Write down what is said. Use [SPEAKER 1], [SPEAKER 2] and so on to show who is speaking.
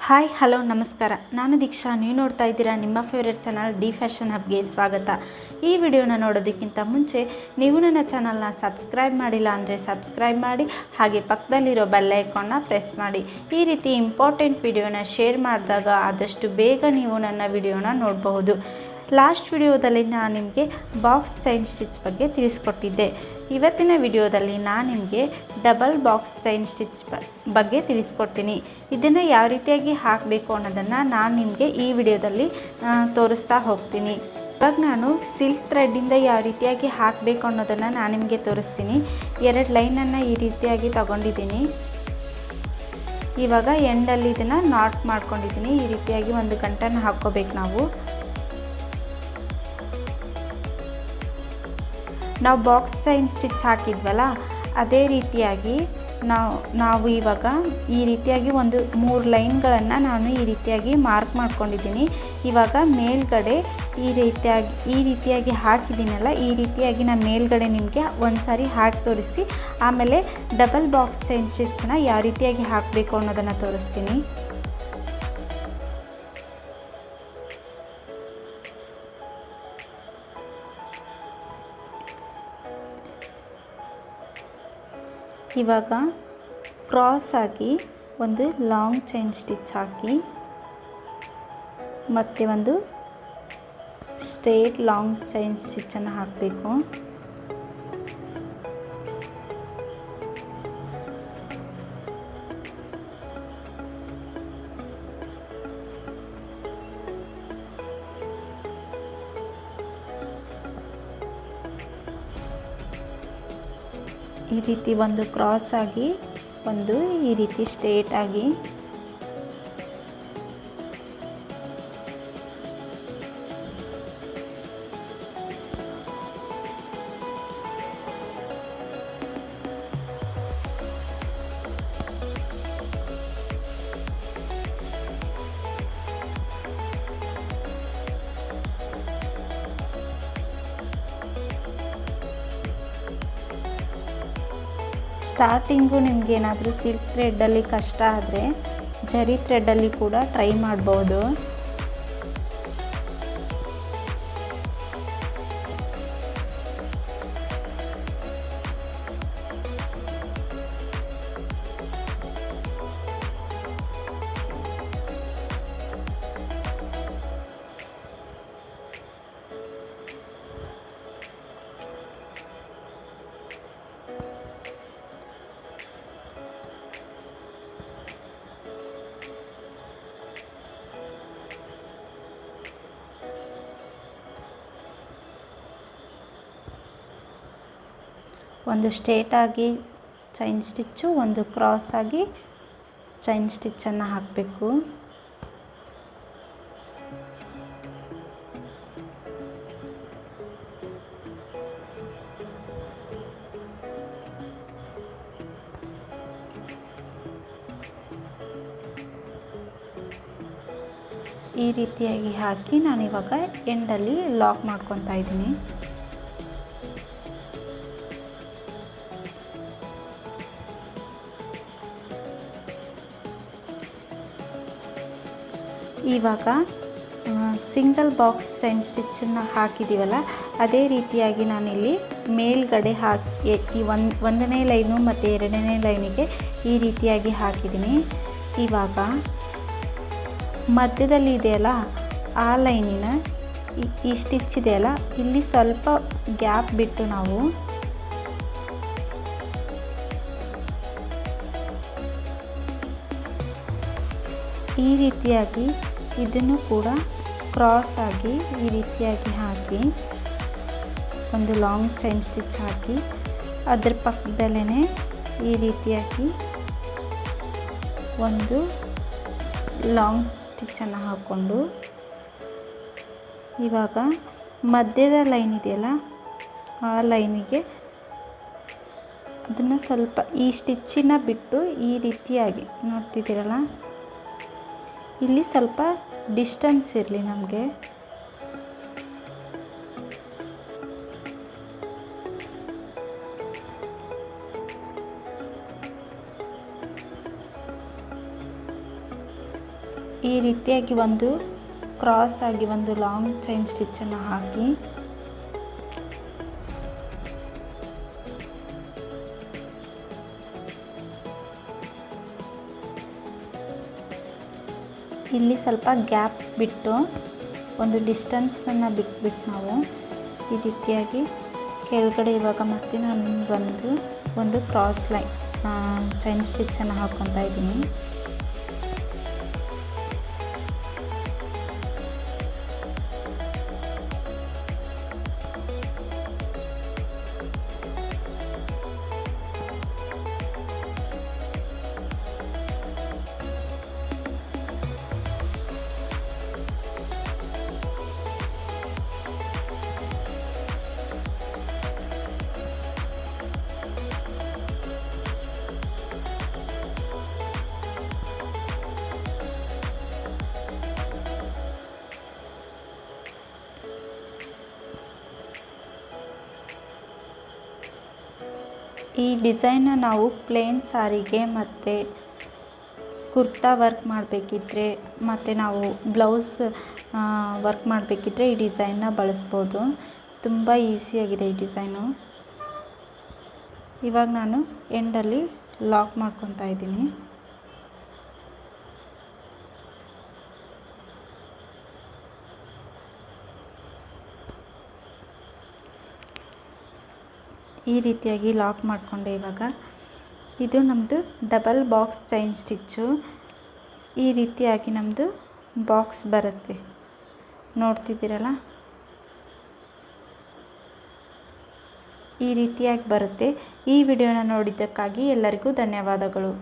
[SPEAKER 1] Hi hello ನಮಸ್ಕಾರ, ನಾನು ದೀಕ್ಷಾ. ನೀವು ನೋಡ್ತಾ ಇದ್ದೀರಾ ನಿಮ್ಮ ಫೇವ್ರೆಟ್ ಚಾನಲ್ ಡಿ ಫ್ಯಾಷನ್ ಹಬ್ಗೆ ಸ್ವಾಗತ. ಈ ವಿಡಿಯೋನ ನೋಡೋದಕ್ಕಿಂತ ಮುಂಚೆ ನೀವು ನನ್ನ ಚಾನಲ್ನ ಸಬ್ಸ್ಕ್ರೈಬ್ ಮಾಡಿಲ್ಲ ಅಂದರೆ ಸಬ್ಸ್ಕ್ರೈಬ್ ಮಾಡಿ, ಹಾಗೆ ಪಕ್ಕದಲ್ಲಿರೋ ಬೆಲ್ ಐಕಾನ್ನ ಪ್ರೆಸ್ ಮಾಡಿ. ಈ ರೀತಿ ಇಂಪಾರ್ಟೆಂಟ್ ವಿಡಿಯೋನ ಶೇರ್ ಮಾಡಿದಾಗ ಆದಷ್ಟು ಬೇಗ ನೀವು ನನ್ನ ವಿಡಿಯೋನ ನೋಡಬಹುದು. ಲಾಸ್ಟ್ ವಿಡಿಯೋದಲ್ಲಿ ನಾನು ನಿಮಗೆ ಬಾಕ್ಸ್ ಚೈನ್ ಸ್ಟಿಚ್ ಬಗ್ಗೆ ತಿಳಿಸ್ಕೊಟ್ಟಿದ್ದೆ. ಇವತ್ತಿನ ವಿಡಿಯೋದಲ್ಲಿ ನಾನು ನಿಮಗೆ ಡಬಲ್ ಬಾಕ್ಸ್ ಚೈನ್ ಸ್ಟಿಚ್ ಬಗ್ಗೆ ತಿಳಿಸ್ಕೊಡ್ತೀನಿ. ಇದನ್ನು ಯಾವ ರೀತಿಯಾಗಿ ಹಾಕಬೇಕು ಅನ್ನೋದನ್ನು ನಾನು ನಿಮಗೆ ಈ ವಿಡಿಯೋದಲ್ಲಿ ತೋರಿಸ್ತಾ ಹೋಗ್ತೀನಿ. ಇವಾಗ ನಾನು ಸಿಲ್ಕ್ ಥ್ರೆಡ್ಡಿಂದ ಯಾವ ರೀತಿಯಾಗಿ ಹಾಕಬೇಕು ಅನ್ನೋದನ್ನು ನಾನು ನಿಮಗೆ ತೋರಿಸ್ತೀನಿ. 2 ಲೈನನ್ನು ಈ ರೀತಿಯಾಗಿ ತಗೊಂಡಿದ್ದೀನಿ. ಇವಾಗ ಎಂಡಲ್ಲಿ ಇದನ್ನು ನಾಟ್ ಮಾಡ್ಕೊಂಡಿದ್ದೀನಿ. ಈ ರೀತಿಯಾಗಿ ಒಂದು ಗಂಟನ್ನು ಹಾಕ್ಕೋಬೇಕು. ನಾವು ಬಾಕ್ಸ್ ಚೈನ್ ಸ್ಟಿಚ್ ಹಾಕಿದ್ವಲ್ಲ, ಅದೇ ರೀತಿಯಾಗಿ ನಾವು ಇವಾಗ ಈ ರೀತಿಯಾಗಿ ಒಂದು 3 ಲೈನ್ಗಳನ್ನು ನಾನು ಈ ರೀತಿಯಾಗಿ ಮಾರ್ಕ್ ಮಾಡ್ಕೊಂಡಿದ್ದೀನಿ. ಇವಾಗ ಮೇಲ್ಗಡೆ ಈ ರೀತಿಯಾಗಿ ಹಾಕಿದ್ದೀನಲ್ಲ, ಈ ರೀತಿಯಾಗಿ ನಾನು ಮೇಲ್ಗಡೆ ನಿಮಗೆ ಒಂದು ಸಾರಿ ಹಾಕಿ ತೋರಿಸಿ ಆಮೇಲೆ ಡಬಲ್ ಬಾಕ್ಸ್ ಚೈನ್ ಸ್ಟಿಚ್ಚನ್ನ ಯಾವ ರೀತಿಯಾಗಿ ಹಾಕಬೇಕು ಅನ್ನೋದನ್ನು ತೋರಿಸ್ತೀನಿ. ಇವಾಗ ಕ್ರಾಸ್ ಆಗಿ ಒಂದು ಲಾಂಗ್ ಚೈನ್ ಸ್ಟಿಚ್ ಹಾಕಿ ಮತ್ತು ಒಂದು ಸ್ಟ್ರೇಟ್ ಲಾಂಗ್ ಚೈನ್ ಸ್ಟಿಚ್ಚನ್ನು ಹಾಕಬೇಕು. ಈ ರೀತಿ ಒಂದು ಕ್ರಾಸ್ ಆಗಿ, ಒಂದು ಈ ರೀತಿ ಸ್ಟ್ರೇಟ್ ಆಗಿ, ಸ್ಟಾರ್ಟಿಂಗು ನಿಮಗೇನಾದರೂ ಸಿಲ್ಕ್ ಥ್ರೆಡ್ಡಲ್ಲಿ ಕಷ್ಟ ಆದರೆ ಜರಿ ಥ್ರೆಡ್ಡಲ್ಲಿ ಕೂಡ ಟ್ರೈ ಮಾಡ್ಬೋದು. ಒಂದು ಸ್ಟ್ರೇಟ್ ಆಗಿ ಚೈನ್ ಸ್ಟಿಚ್ಚು, ಒಂದು ಕ್ರಾಸ್ ಆಗಿ ಚೈನ್ ಸ್ಟಿಚ್ಚನ್ನು ಹಾಕಬೇಕು. ಈ ರೀತಿಯಾಗಿ ಹಾಕಿ ನಾನಿವಾಗ ಎಂಡಲ್ಲಿ ಲಾಕ್ ಮಾಡ್ಕೊತಾ ಇದ್ದೀನಿ. ಇವಾಗ ಸಿಂಗಲ್ ಬಾಕ್ಸ್ ಚೈನ್ ಸ್ಟಿಚ್ಚನ್ನು ಹಾಕಿದ್ದೀವಲ್ಲ, ಅದೇ ರೀತಿಯಾಗಿ ನಾನಿಲ್ಲಿ ಮೇಲ್ಗಡೆ ಹಾಕಿ ಈ ಒಂದನೇ ಲೈನು ಮತ್ತು 2ನೇ ಲೈನಿಗೆ ಈ ರೀತಿಯಾಗಿ ಹಾಕಿದ್ದೀನಿ. ಇವಾಗ ಮಧ್ಯದಲ್ಲಿ ಇದೆಯಲ್ಲ, ಆ ಲೈನಿನ ಈ ಸ್ಟಿಚ್ ಇದೆಯಲ್ಲ, ಇಲ್ಲಿ ಸ್ವಲ್ಪ ಗ್ಯಾಪ್ ಬಿಟ್ಟು ನಾವು ಈ ರೀತಿಯಾಗಿ ಇದನ್ನು ಕೂಡ ಕ್ರಾಸ್ ಆಗಿ ಈ ರೀತಿಯಾಗಿ ಹಾಕಿ ಒಂದು ಲಾಂಗ್ ಚೈನ್ ಸ್ಟಿಚ್ ಹಾಕಿ ಅದರ ಪಕ್ಕದಲ್ಲೇ ಈ ರೀತಿಯಾಗಿ ಒಂದು ಲಾಂಗ್ ಸ್ಟಿಚ್ಚನ್ನು ಹಾಕ್ಕೊಂಡು, ಇವಾಗ ಮಧ್ಯದ ಲೈನ್ ಇದೆಯಲ್ಲ, ಆ ಲೈನಿಗೆ ಅದನ್ನು ಸ್ವಲ್ಪ ಈ ಸ್ಟಿಚ್ಚಿನ ಬಿಟ್ಟು ಈ ರೀತಿಯಾಗಿ ನೋಡ್ತಿದ್ದೀರಲ್ಲ, ಇಲ್ಲಿ ಸ್ವಲ್ಪ ಡಿಸ್ಟೆನ್ಸ್ ಇರಲಿ ನಮಗೆ. ಈ ರೀತಿಯಾಗಿ ಒಂದು ಕ್ರಾಸ್ ಆಗಿ ಒಂದು ಲಾಂಗ್ ಚೈನ್ ಸ್ಟಿಚ್ಚನ್ನು ಹಾಕಿ ಇಲ್ಲಿ ಸ್ವಲ್ಪ ಗ್ಯಾಪ್ ಬಿಟ್ಟು ಒಂದು ಡಿಸ್ಟೆನ್ಸನ್ನು ಬಿಟ್ಬಿಟ್ಟು ನಾವು ಈ ರೀತಿಯಾಗಿ ಕೆಳಗಡೆ ಇವಾಗ ಮತ್ತೆ ನಾನು ಒಂದು ಕ್ರಾಸ್ ಲೈನ್ ಚೈನ್ ಸ್ಟಿಚ್ಚನ್ನು ಹಾಕ್ಕೊತಾ ಇದ್ದೀನಿ. ಈ ಡಿಸೈನ್ನ ನಾವು ಪ್ಲೇನ್ ಸಾರಿಗೆ ಮತ್ತು ಕುರ್ತಾ ವರ್ಕ್ ಮಾಡಬೇಕಿದ್ರೆ ಮತ್ತು ನಾವು ಬ್ಲೌಸ್ ವರ್ಕ್ ಮಾಡಬೇಕಿದ್ರೆ ಈ ಡಿಸೈನ್ನ ಬಳಸ್ಬೋದು. ತುಂಬ ಈಸಿಯಾಗಿದೆ ಈ ಡಿಸೈನು. ಇವಾಗ ನಾನು ಎಂಡಲ್ಲಿ ಲಾಕ್ ಮಾಡ್ಕೊತಾ ಇದ್ದೀನಿ. ಈ ರೀತಿಯಾಗಿ ಲಾಕ್ ಮಾಡಿಕೊಂಡೆ. ಇವಾಗ ಇದು ನಮ್ಮದು ಡಬಲ್ ಬಾಕ್ಸ್ ಚೈನ್ ಸ್ಟಿಚ್ಚು. ಈ ರೀತಿಯಾಗಿ ನಮ್ಮದು ಬಾಕ್ಸ್ ಬರುತ್ತೆ, ನೋಡ್ತಿದ್ದೀರಲ್ಲ, ಈ ರೀತಿಯಾಗಿ ಬರುತ್ತೆ. ಈ ವಿಡಿಯೋನ ನೋಡಿದ್ದಕ್ಕಾಗಿ ಎಲ್ಲರಿಗೂ ಧನ್ಯವಾದಗಳು.